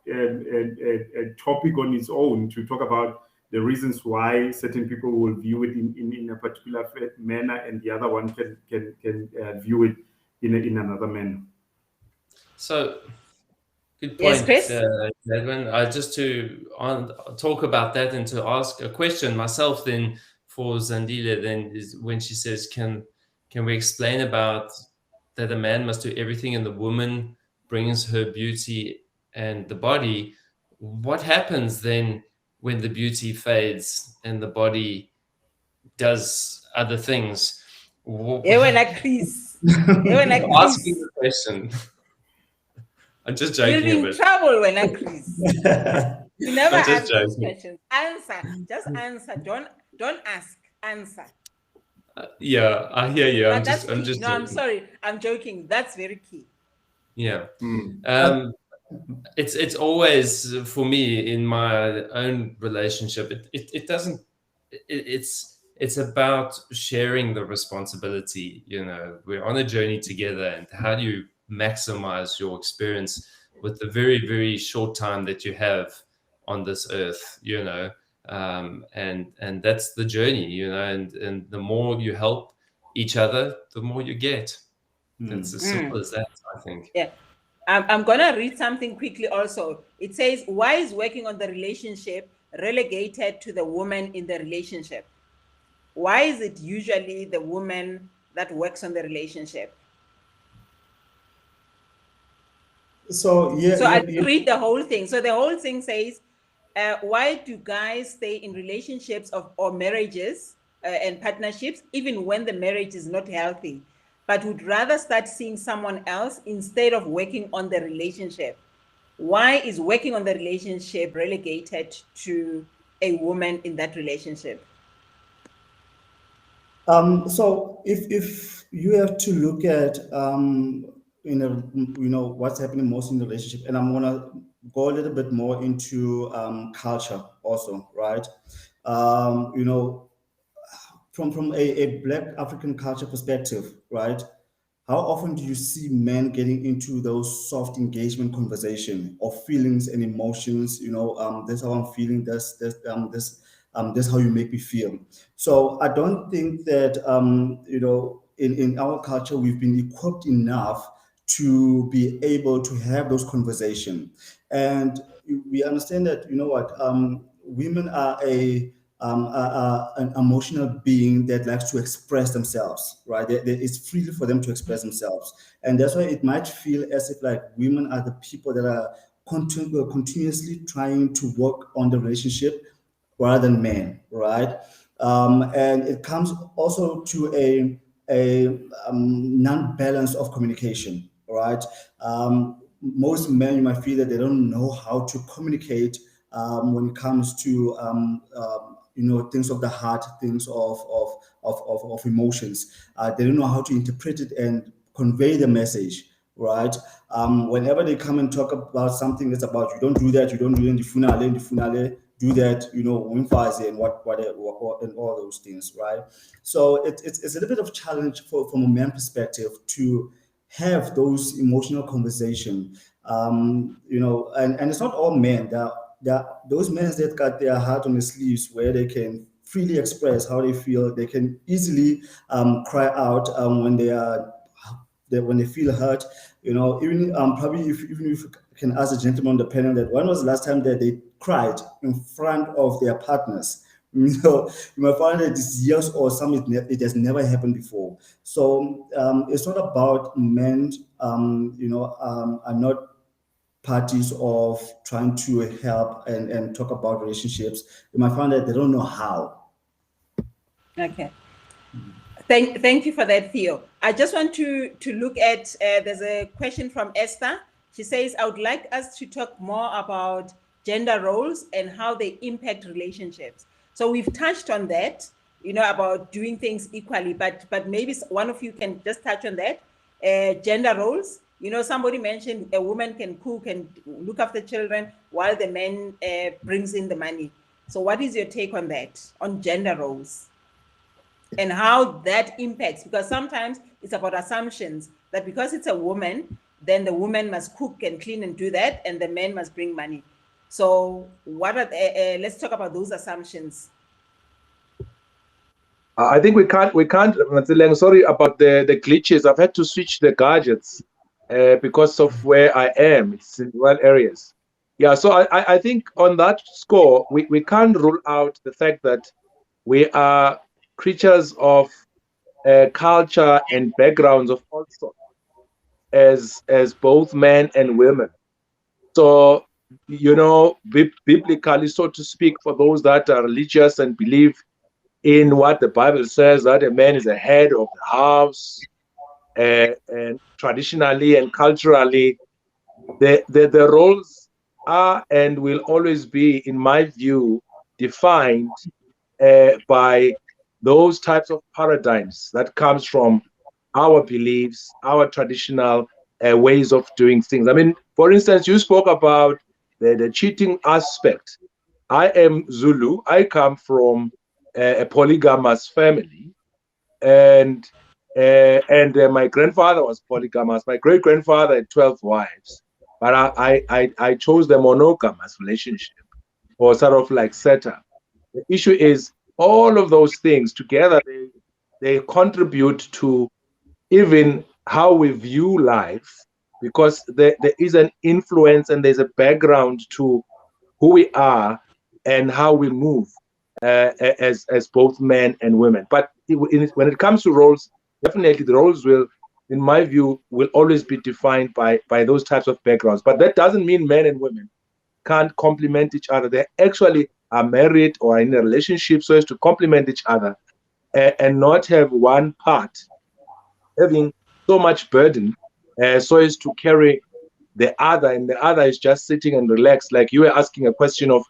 topic on its own to talk about the reasons why certain people will view it in a particular manner, and the other one can view it in another manner. So, good point, Yes, Chris? Edwin. Just to talk about that and to ask a question myself then for Zandile, then is when she says, can we explain about that a man must do everything and the woman brings her beauty and the body? What happens then when the beauty fades and the body does other things? Chris. Asking the question. I'm just joking. You're in trouble when Chris. You never I'm just ask those joking. questions. Answer. Just answer. Don't ask. Answer. Yeah, I hear you. I'm just No, joking. I'm sorry. I'm joking. That's very key. Yeah. It's always, for me, in my own relationship, it doesn't, it's about sharing the responsibility. You know, we're on a journey together, and how do you maximize your experience with the very, very short time that you have on this earth, you know? And that's the journey, you know, and the more you help each other, the more you get. It's as simple as that, I think. Yeah. I'm going to read something quickly also. It says, why is working on the relationship relegated to the woman in the relationship? Why is it usually the woman that works on the relationship? So, I'll read the whole thing. So the whole thing says, why do guys stay in relationships or marriages and partnerships, even when the marriage is not healthy, but would rather start seeing someone else instead of working on the relationship? Why is working on the relationship relegated to a woman in that relationship? So if you have to look at what's happening most in the relationship, and I'm gonna go a little bit more into culture also, right? From a Black African culture perspective, right? How often do you see men getting into those soft engagement conversation of feelings and emotions? This is how I'm feeling. This how you make me feel. So I don't think that in our culture we've been equipped enough to be able to have those conversations, and we understand that women are an emotional being that likes to express themselves, right? It's freely for them to express themselves. And that's why it might feel as if like women are the people that are continuously trying to work on the relationship rather than men, right? And it comes also to a non-balance of communication, right? Most men, you might feel that they don't know how to communicate when it comes to things of the heart, things of emotions. They don't know how to interpret it and convey the message, right? Whenever they come and talk about something that's about, you don't do that, you don't do it in the funale, do that, and what and all those things, right? So it's a little bit of challenge from a man perspective to have those emotional conversation, and it's not all men. There are those men that got their heart on the sleeves where they can freely express how they feel. They can easily cry out when they are when they feel hurt, even probably even if you can ask the gentleman on the panel that when was the last time that they cried in front of their partners? You might find that this years or something, it has never happened before. So it's not about men, are not parties of trying to help and talk about relationships. You might find that they don't know how. Okay. Thank you for that, Theo. I just want to look at, there's a question from Esther. She says, I would like us to talk more about gender roles and how they impact relationships. So we've touched on that, about doing things equally, but maybe one of you can just touch on that. Gender roles, somebody mentioned a woman can cook and look after children while the man brings in the money. So what is your take on that, on gender roles? And how that impacts, because sometimes it's about assumptions that because it's a woman, then the woman must cook and clean and do that, and the man must bring money. So what are let's talk about those assumptions. I think we can't, sorry about the glitches. I've had to switch the gadgets because of where I am. It's in rural areas. Yeah, so I think on that score, we can't rule out the fact that we are creatures of culture and backgrounds of all sorts as both men and women. So, biblically, so to speak, for those that are religious and believe in what the Bible says, that a man is the head of the house, and traditionally and culturally, the roles are and will always be, in my view, defined by those types of paradigms that comes from our beliefs, our traditional ways of doing things. I mean, for instance, you spoke about the cheating aspect. I am Zulu. I come from a polygamous family, and my grandfather was polygamous. My great grandfather had 12 wives, but I chose the monogamous relationship, or sort of like setup. The issue is all of those things together, they contribute to even how we view life, because there is an influence and there's a background to who we are and how we move as both men and women. But when it comes to roles, definitely the roles will, in my view, will always be defined by those types of backgrounds. But that doesn't mean men and women can't complement each other. They actually are married or are in a relationship so as to complement each other and not have one part having so much burden so as to carry the other, and the other is just sitting and relaxed. Like you were asking a question of,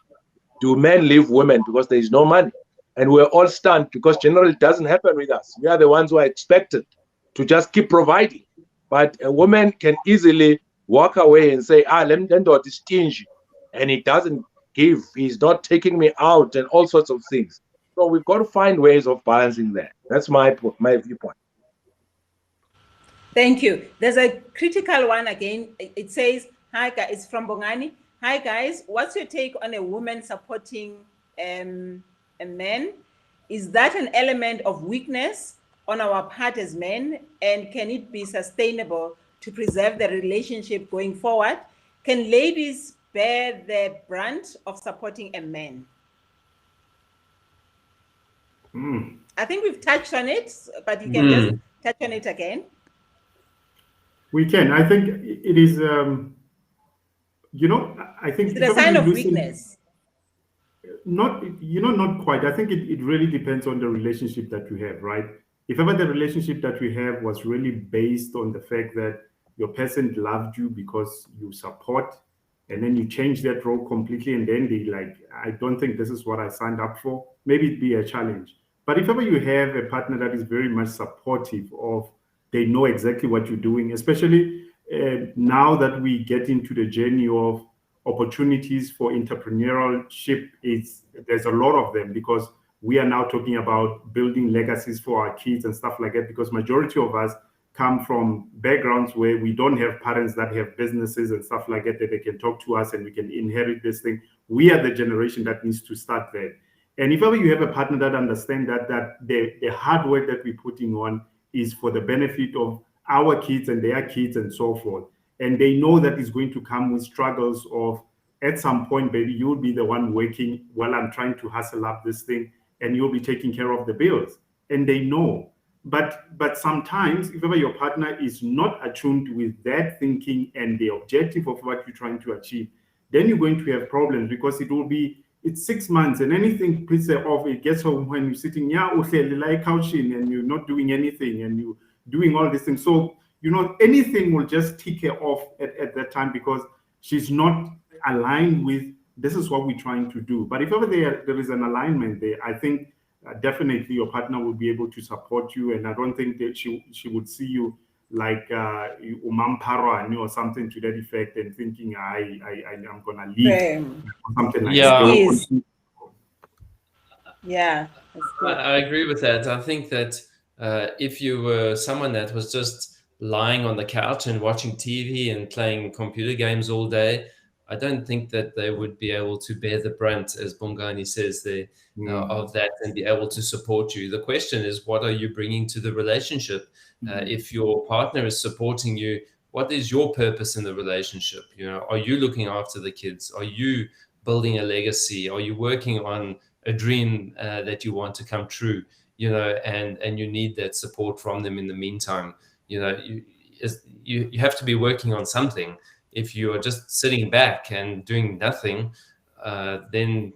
do men leave women because there is no money? And we're all stunned because generally it doesn't happen with us. We are the ones who are expected to just keep providing. But a woman can easily walk away and say, let me do this stingy. And he doesn't give, he's not taking me out, and all sorts of things. So we've got to find ways of balancing that. That's my viewpoint. Thank you. There's a critical one again. It says, hi guys, it's from Bongani. Hi guys, what's your take on a woman supporting a man? Is that an element of weakness on our part as men? And can it be sustainable to preserve the relationship going forward? Can ladies bear the brunt of supporting a man? I think we've touched on it, but you can just touch on it again. We can. I think it is, I think... Is it a sign of weakness? Not quite. I think it really depends on the relationship that you have, right? If ever the relationship that we have was really based on the fact that your person loved you because you support, and then you change that role completely, and then they like, I don't think this is what I signed up for, maybe it'd be a challenge. But if ever you have a partner that is very much supportive of, they know exactly what you're doing, especially now that we get into the journey of opportunities for entrepreneurship, there's a lot of them, because we are now talking about building legacies for our kids and stuff like that, because majority of us come from backgrounds where we don't have parents that have businesses and stuff like that they can talk to us and we can inherit this thing. We are the generation that needs to start there. And if ever you have a partner that understands that the hard work that we're putting on is for the benefit of our kids and their kids and so forth. And they know that it's going to come with struggles of, at some point, baby, you'll be the one working while I'm trying to hustle up this thing, and you'll be taking care of the bills. And they know. But sometimes, if ever your partner is not attuned with that thinking and the objective of what you're trying to achieve, then you're going to have problems, because it's 6 months, and anything pisses her off, it gets home when you're sitting like couching and you're not doing anything and you're doing all these things. So, anything will just tick her off at that time, because she's not aligned with, this is what we're trying to do. But if ever there is an alignment there, I think definitely your partner will be able to support you. And I don't think that she would see you like Umamparani or something to that effect, and thinking I'm gonna leave or something like that. Yeah, I agree with that. I think that if you were someone that was just lying on the couch and watching TV and playing computer games all day, I don't think that they would be able to bear the brunt, as Bongani says there, of that, and be able to support you. The question is, what are you bringing to the relationship? If your partner is supporting you, what is your purpose in the relationship? Are you looking after the kids? Are you building a legacy? Are you working on a dream that you want to come true? And you need that support from them in the meantime. You have to be working on something. If you are just sitting back and doing nothing, then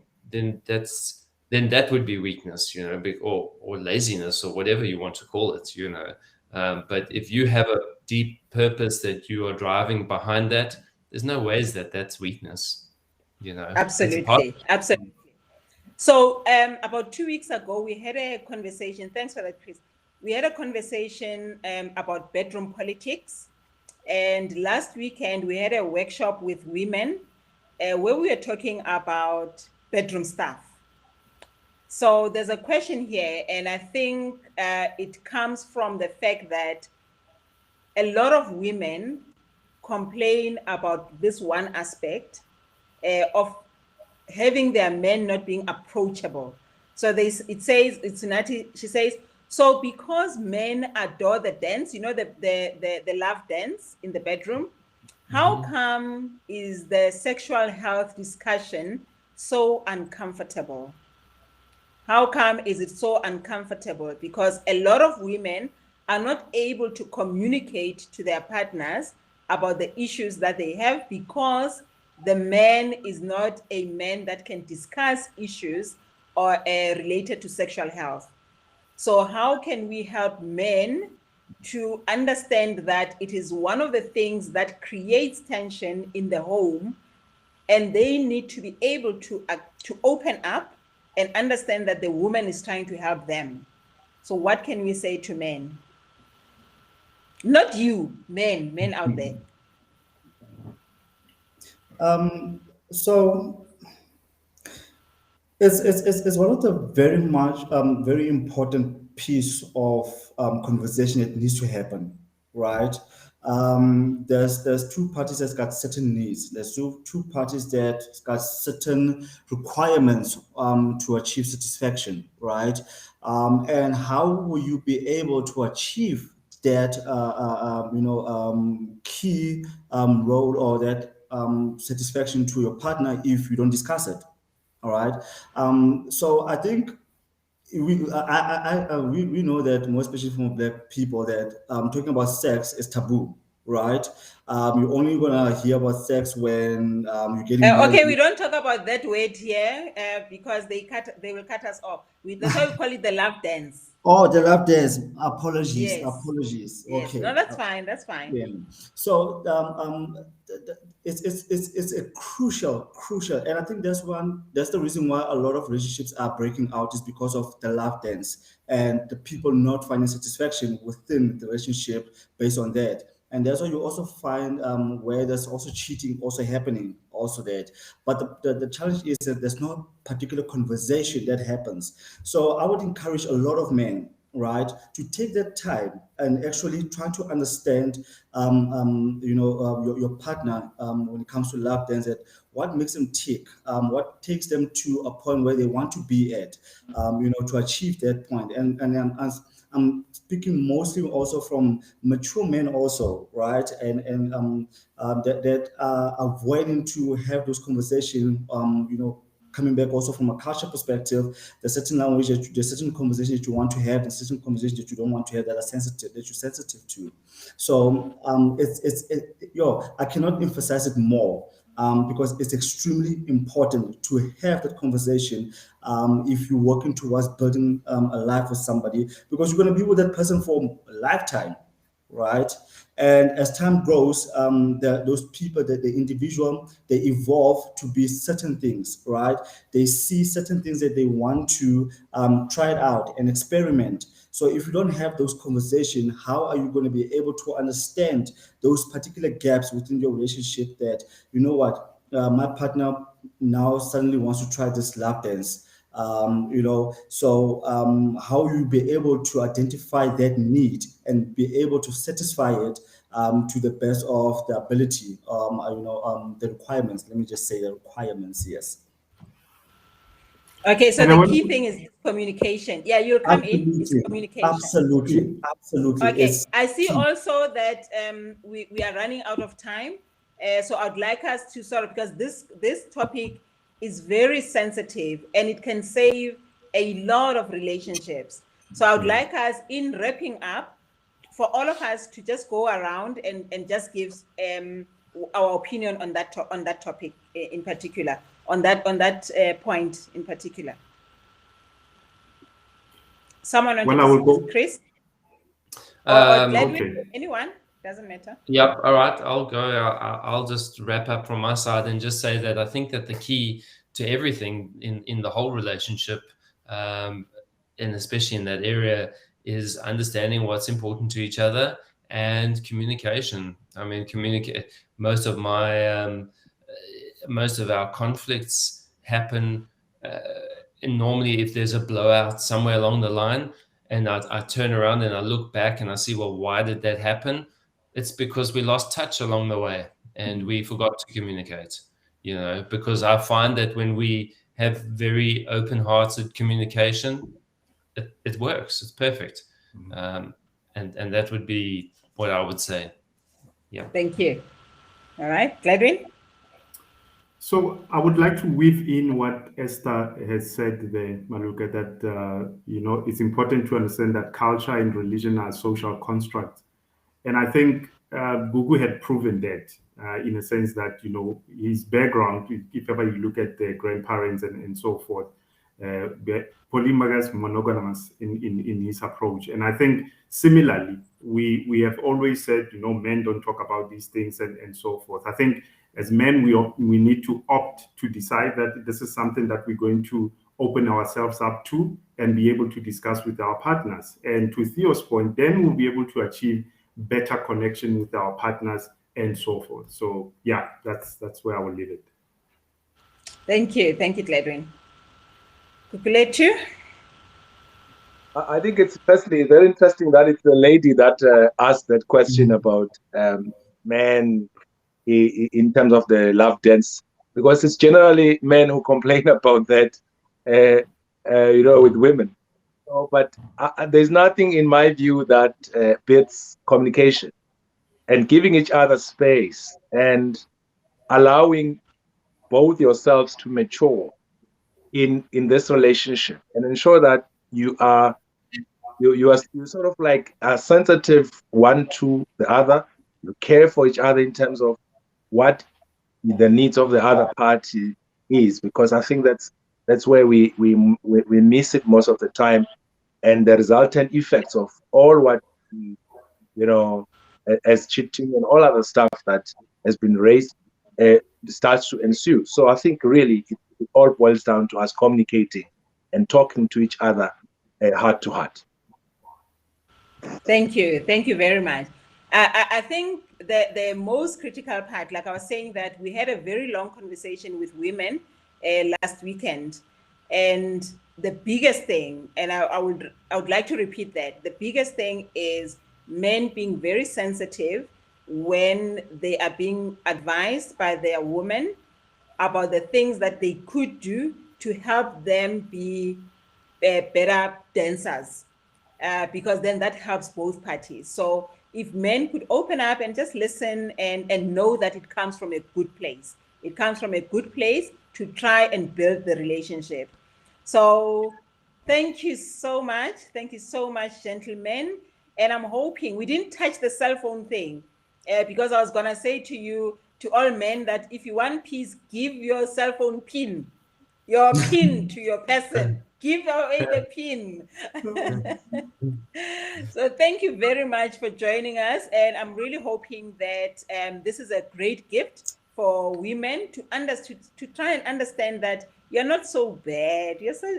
that would be weakness, or laziness, or whatever you want to call it, But if you have a deep purpose that you are driving behind that, there's no ways that that's weakness, Absolutely. So about 2 weeks ago, we had a conversation. Thanks for that, Chris. We had a conversation about bedroom politics. And last weekend, we had a workshop with women where we were talking about bedroom stuff. So there's a question here, and I think it comes from the fact that a lot of women complain about this one aspect of having their men not being approachable. So she says, so because men adore the dance, the love dance in the bedroom, how come is the sexual health discussion so uncomfortable? How come is it so uncomfortable? Because a lot of women are not able to communicate to their partners about the issues that they have, because the man is not a man that can discuss issues or related to sexual health. So how can we help men to understand that it is one of the things that creates tension in the home, and they need to be able to open up and understand that the woman is trying to help them? So what can we say to men? Not you, men out there. So it's one of the very important piece of conversation that needs to happen, right? There's two parties that's got certain needs. There's two parties that got certain requirements to achieve satisfaction, right? And how will you be able to achieve that key role or that satisfaction to your partner if you don't discuss it? All right. So I think we know that, more especially from Black people, that talking about sex is taboo, right? You're only gonna hear about sex when you're getting married. Okay, we don't talk about that word here because they will cut us off. That's why we call it the love dance. Oh, the love dance. Apologies. Yes. Apologies. Yes. Okay. No, that's fine. That's fine. Yeah. So it's a crucial, and I think that's the reason why a lot of relationships are breaking out, is because of the love dance and the people not finding satisfaction within the relationship based on that. And that's why you also find where there's also cheating also happening, also that. But the challenge is that there's no particular conversation that happens. So I would encourage a lot of men, right, to take that time and actually try to understand, your partner when it comes to love dance, that what makes them tick, what takes them to a point where they want to be at, to achieve that point. And I'm speaking mostly also from mature men also, right? And that are avoiding to have those conversations, coming back also from a culture perspective, there's certain language, there's certain conversations that you want to have, and certain conversations that you don't want to have that are sensitive, that you're sensitive to. So I cannot emphasize it more. Because it's extremely important to have that conversation if you're working towards building a life with somebody, because you're going to be with that person for a lifetime, right? And as time grows, those people, the individual, they evolve to be certain things, right? They see certain things that they want to try it out and experiment. So if you don't have those conversations, how are you going to be able to understand those particular gaps within your relationship that, you know what, my partner now suddenly wants to try this lap dance. How you be able to identify that need and be able to satisfy it to the best of the ability, the requirements. Let me just say the requirements, yes. Okay, so the key thing is communication. Yeah, you'll come in. It's communication. Absolutely. Okay, I see also that we are running out of time. So I'd like us to sort of, because this topic is very sensitive and it can save a lot of relationships. So I would like us, in wrapping up, for all of us to just go around and just give our opinion on that topic in particular, on that point in particular. Someone want to Chris? Or Gladwin? Okay. Anyone? Doesn't matter. Yep. All right. I'll go. I'll just wrap up from my side and just say that I think that the key to everything in the whole relationship, and especially in that area, is understanding what's important to each other and communication. I mean, most of our conflicts happen normally if there's a blowout somewhere along the line, and I turn around and I look back and I see, well, why did that happen? It's because we lost touch along the way and we forgot to communicate, because I find that when we have very open-hearted communication, it works. It's perfect. And that would be what I would say. Yeah. Thank you. All right, Gladwin? So I would like to weave in what Esther has said there, Maluka, that, it's important to understand that culture and religion are social constructs. And I think Gugu had proven that in a sense that, his background, if ever you look at the grandparents and so forth, polygamous, monogamous in his approach. And I think similarly, we have always said, men don't talk about these things and so forth. I think as men, we need to opt to decide that this is something that we're going to open ourselves up to and be able to discuss with our partners. And to Theo's point, then we'll be able to achieve better connection with our partners and so forth. So yeah, that's where I will leave it. Thank you, Gladwin. Kukulethu? I think it's firstly very interesting that it's the lady that asked that question about men in terms of the love dance, because it's generally men who complain about that, with women. But there's nothing in my view that beats communication and giving each other space and allowing both yourselves to mature in this relationship and ensure that you are sort of like sensitive one to the other. You care for each other in terms of what the needs of the other party is, because I think that's where we miss it most of the time, and the resultant effects of all what as cheating and all other stuff that has been raised starts to ensue. So I think really it all boils down to us communicating and talking to each other heart to heart. Thank you very much. I think the most critical part, like I was saying, that we had a very long conversation with women last weekend, and the biggest thing, and I would like to repeat that, the biggest thing is men being very sensitive when they are being advised by their woman about the things that they could do to help them be better dancers. because then that helps both parties. So if men could open up and just listen and know that it comes from a good place. It comes from a good place to try and build the relationship. So thank you so much. Thank you so much, gentlemen. And I'm hoping we didn't touch the cell phone thing because I was going to say to you, to all men, that if you want peace, give your cell phone pin, your pin to your person. Give away the pin. So thank you very much for joining us. And I'm really hoping that this is a great gift for women to try and understand that you're not so bad. You're so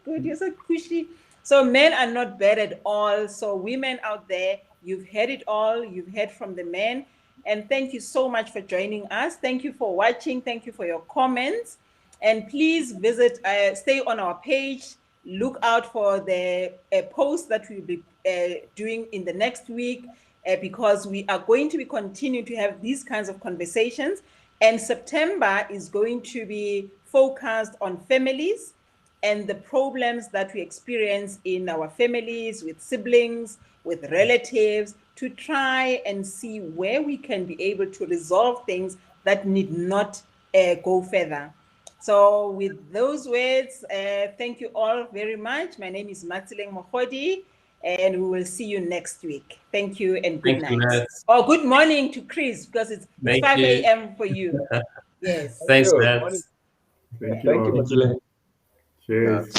good. You're so cushy. So men are not bad at all. So women out there, you've heard it all. You've heard from the men. And thank you so much for joining us. Thank you for watching. Thank you for your comments. And please visit, stay on our page. Look out for the post that we'll be doing in the next week because we are going to be continuing to have these kinds of conversations. And September is going to be focused on families and the problems that we experience in our families, with siblings, with relatives, to try and see where we can be able to resolve things that need not go further. So with those words, thank you all very much. My name is Matsileng Mokhodi, and we will see you next week. Thank you and good night. Or good morning to Chris, because it's 5 a.m. for you. Yes. Thanks, Matt. Thank you. Cheers.